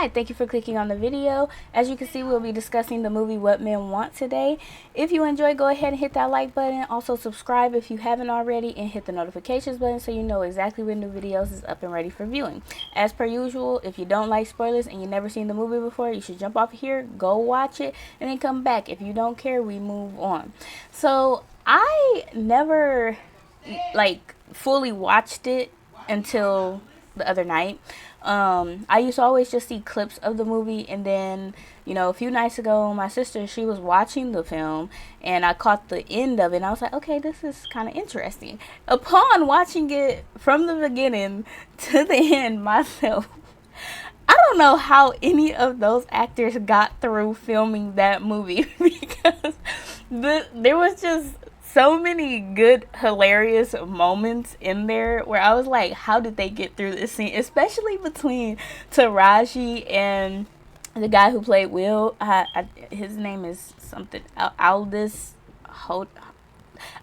Hi, thank you for clicking on the video. As you can see, we'll be discussing the movie What Men Want today. If you enjoy, go ahead and hit that like button. Also subscribe if you haven't already, and hit the notifications button so you know exactly when new videos is up and ready for viewing. As per usual, if you don't like spoilers and you've never seen the movie before, you should jump off here, go watch it, and then come back. If you don't care, we move on. So I never fully watched it until the other night. I used to always just see clips of the movie, and then, a few nights ago, my sister, she was watching the film, and I caught the end of it, and I was like, okay, this is kind of interesting. Upon watching it from the beginning to the end myself, I don't know how any of those actors got through filming that movie because there was just so many good, hilarious moments in there where I was like, how did they get through this scene? Especially between Taraji and the guy who played Will. His name is something, Aldous Holt.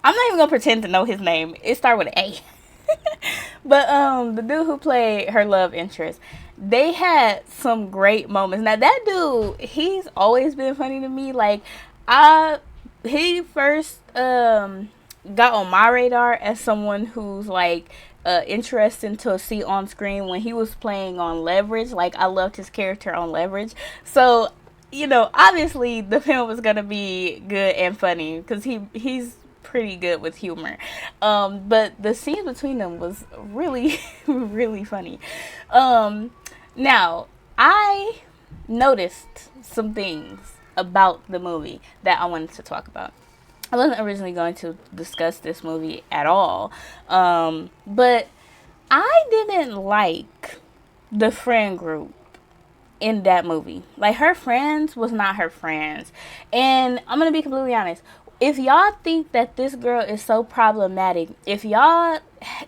I'm not even going to pretend to know his name. It started with an A. But the dude who played her love interest, they had some great moments. Now that dude, he's always been funny to me. Like, he first got on my radar as someone who's like interesting to see on screen when he was playing on Leverage. Like, I loved his character on Leverage. So, obviously the film was gonna be good and funny because he's pretty good with humor. But the scene between them was really really funny. Now I noticed some things about the movie that I wanted to talk about. I wasn't originally going to discuss this movie at all, but I didn't like the friend group in that movie. Like, her friends was not her friends. And I'm gonna be completely honest, if y'all think that this girl is so problematic, if y'all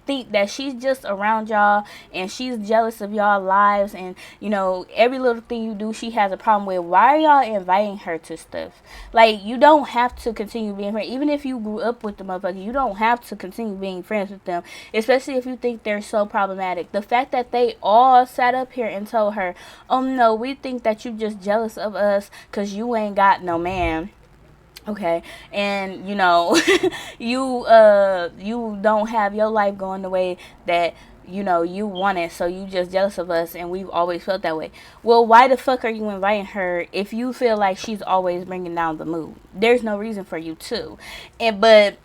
think that she's just around y'all and she's jealous of y'all lives, and every little thing you do she has a problem with, why are y'all inviting her to stuff? Like, you don't have to continue being friends. Even if you grew up with the motherfucker, you don't have to continue being friends with them, especially if you think they're so problematic. The fact that they all sat up here and told her, oh no, we think that you just jealous of us because you ain't got no man. Okay, and you don't have your life going the way that you want it, so you just jealous of us, and we've always felt that way. Well, why the fuck are you inviting her if you feel like she's always bringing down the mood? There's no reason for you to. But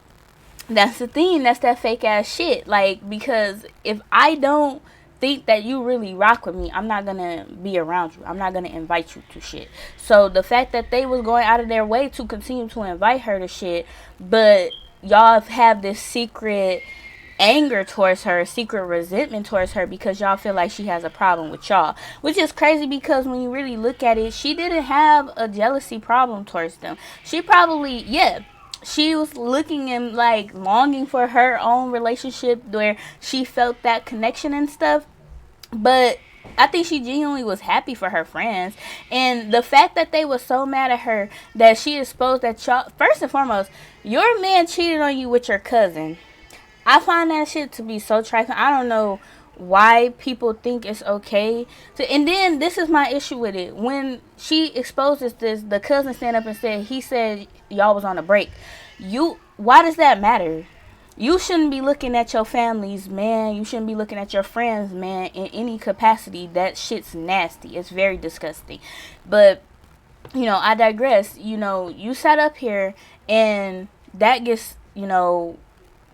that's the thing, that's that fake ass shit. Like, because if I don't think that you really rock with me, I'm not gonna be around you. I'm not gonna invite you to shit. So the fact that they was going out of their way to continue to invite her to shit, but y'all have this secret anger towards her, secret resentment towards her, because y'all feel like she has a problem with y'all, which is crazy, because when you really look at it, she didn't have a jealousy problem towards them. She probably, she was looking and like longing for her own relationship where she felt that connection and stuff. But I think she genuinely was happy for her friends. And the fact that they were so mad at her that she exposed that y'all, first and foremost, your man cheated on you with your cousin. I find that shit to be so trifling. I don't know why people think it's okay to. And then this is my issue with it. When she exposes this, the cousin stand up and said, he said y'all was on a break. Why does that matter? You shouldn't be looking at your family's man. You shouldn't be looking at your friends' man in any capacity. That shit's nasty. It's very disgusting. But I digress. You sat up here and that gets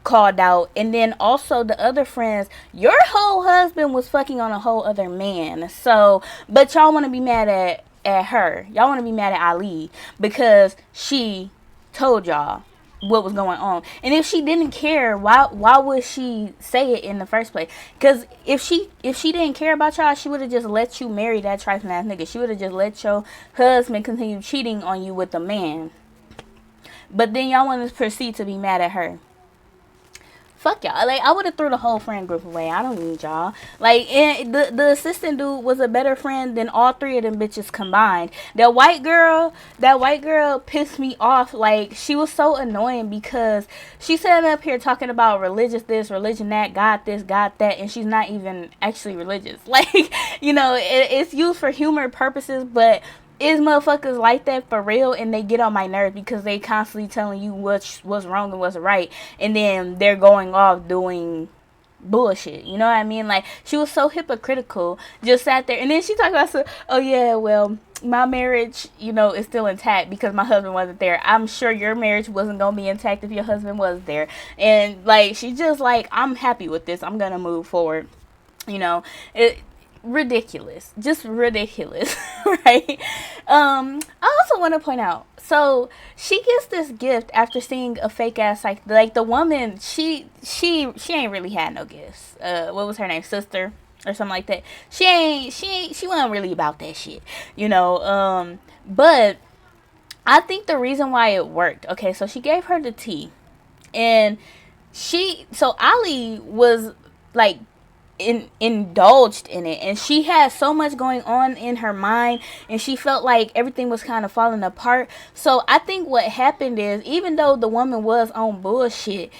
called out, and then also the other friends, your whole husband was fucking on a whole other man. So, but y'all want to be mad at her. Y'all want to be mad at Ali because she told y'all what was going on. And if she didn't care, why would she say it in the first place? Because if she didn't care about y'all, she would have just let you marry that trifling ass nigga. She would have just let your husband continue cheating on you with a man. But then y'all want to proceed to be mad at her. fuck y'all. Like, I would have threw the whole friend group away. I don't need y'all. Like, and the assistant dude was a better friend than all three of them bitches combined. That white girl pissed me off. Like, she was so annoying because she sat up here talking about religious this, religion that, God this, God that, and she's not even actually religious. Like, you know, it's used for humor purposes, but is motherfuckers like that for real, and they get on my nerves because they constantly telling you what's wrong and what's right, and then they're going off doing bullshit. You know what I mean? Like, she was so hypocritical, just sat there, and then she talked about, oh yeah, well, my marriage, you know, is still intact because my husband wasn't there. I'm sure your marriage wasn't gonna be intact if your husband was there. And like, she just like, I'm happy with this, I'm gonna move forward. You know, ridiculous, just ridiculous. Right. I also want to point out, so she gets this gift after seeing a fake ass, like the woman, she ain't really had no gifts. What was her name, sister or something like that? She wasn't really about that shit, you know. But I think the reason why it worked, okay, so she gave her the tea, and so Ali was like indulged in it, and she had so much going on in her mind, and she felt like everything was kind of falling apart. So I think what happened is, even though the woman was on bullshit,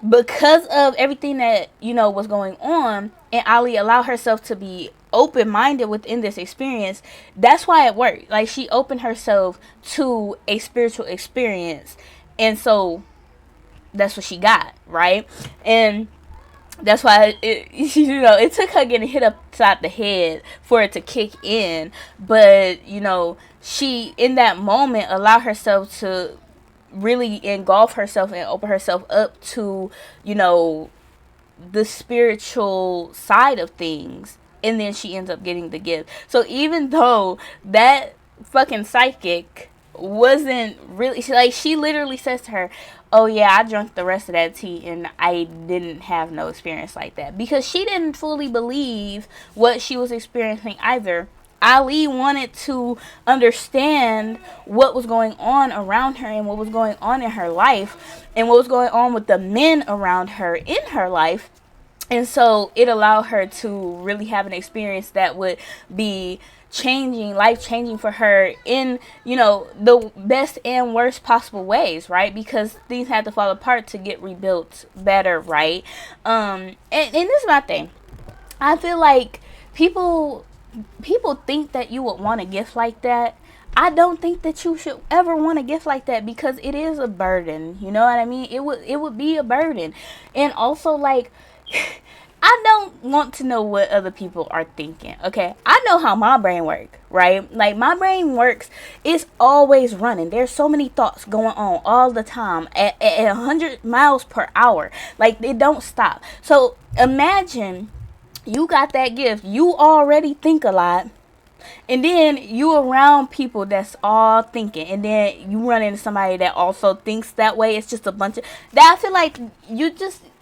because of everything that, you know, was going on, and Ali allowed herself to be open-minded within this experience, that's why it worked. Like, she opened herself to a spiritual experience, and so that's what she got, right? And that's why you know, it took her getting hit upside the head for it to kick in. But, you know, she, in that moment, allowed herself to really engulf herself and open herself up to, you know, the spiritual side of things. And then she ends up getting the gift. So even though that fucking psychic wasn't really, she literally says to her, oh yeah, I drank the rest of that tea and I didn't have no experience like that, because she didn't fully believe what she was experiencing either. Ali wanted to understand what was going on around her and what was going on in her life and what was going on with the men around her in her life. And so it allowed her to really have an experience that would be life changing for her in, you know, the best and worst possible ways, right? Because things had to fall apart to get rebuilt better, right? And this is my thing. I feel like people think that you would want a gift like that. I don't think that you should ever want a gift like that, because it is a burden. You know what I mean? It would be a burden. And also, like, I don't want to know what other people are thinking, okay? I know how my brain works, right? Like, my brain works, it's always running. There's so many thoughts going on all the time at 100 miles per hour. Like, they don't stop. So, imagine you got that gift. You already think a lot. And then you around people that's all thinking, and then you run into somebody that also thinks that way. It's just a bunch of that. I feel like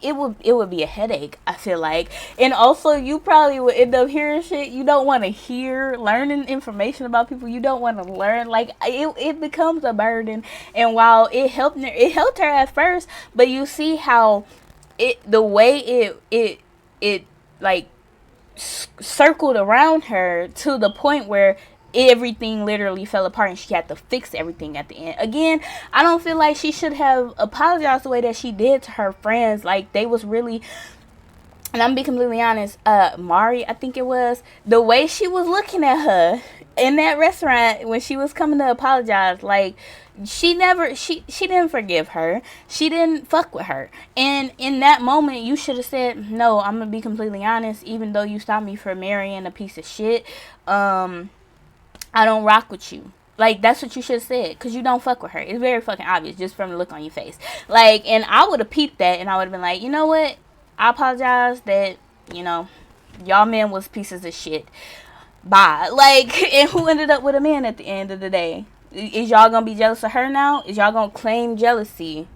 it would be a headache, I feel like. And also, you probably would end up hearing shit you don't want to hear, learning information about people you don't want to learn. Like, it becomes a burden. And while it helped her at first, but you see how the way it like circled around her to the point where everything literally fell apart and she had to fix everything at the end. Again, I don't feel like she should have apologized the way that she did to her friends. Like, they was really, and I'm being completely honest, Mari, I think it was, the way she was looking at her in that restaurant when she was coming to apologize, like, she didn't forgive her. She didn't fuck with her. And in that moment, you should have said, no, I'm gonna be completely honest, even though you stopped me from marrying a piece of shit, I don't rock with you. Like, that's what you should have said, because you don't fuck with her. It's very fucking obvious just from the look on your face. Like, and I would have peeped that, and I would have been like, you know what? I apologize that, you know, y'all men was pieces of shit. Bye. Like, and who ended up with a man at the end of the day? Is y'all gonna be jealous of her now? Is y'all gonna claim jealousy?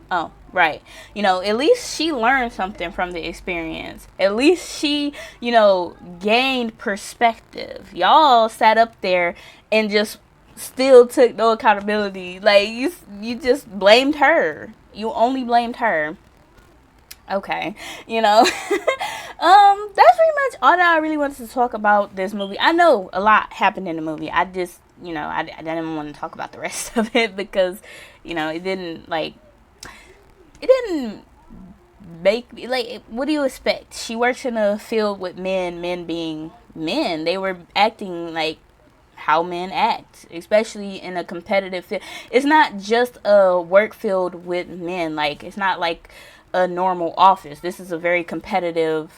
Oh, right. You know, at least she learned something from the experience. At least she, you know, gained perspective. Y'all sat up there and just still took no accountability. Like, you just blamed her. You only blamed her. Okay, you know. That's pretty much all that I really wanted to talk about this movie. I know a lot happened in the movie. I just, I didn't want to talk about the rest of it because, it didn't like, it didn't make me like. What do you expect? She works in a field with men being men. They were acting like how men act, especially in a competitive field. It's not just a work field with men. Like, it's not like a normal office. This is a very competitive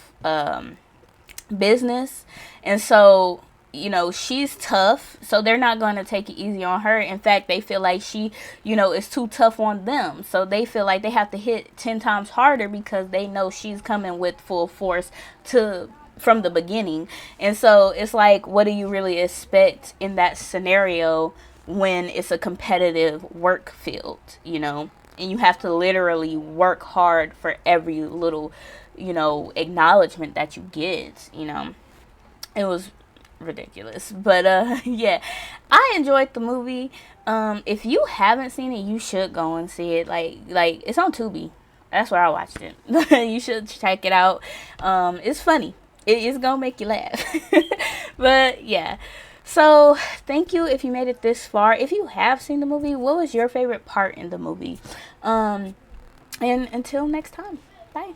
business. And so, she's tough. So they're not going to take it easy on her. In fact, they feel like she, is too tough on them. So they feel like they have to hit 10 times harder because they know she's coming with full force to from the beginning. And so it's like, what do you really expect in that scenario when it's a competitive work field, and you have to literally work hard for every little, acknowledgement that you get, It was ridiculous. But yeah, I enjoyed the movie. If you haven't seen it, you should go and see it. Like it's on Tubi. That's where I watched it. You should check it out. It's funny. It is gonna make you laugh. But yeah. So thank you if you made it this far. If you have seen the movie, what was your favorite part in the movie? And until next time. Bye.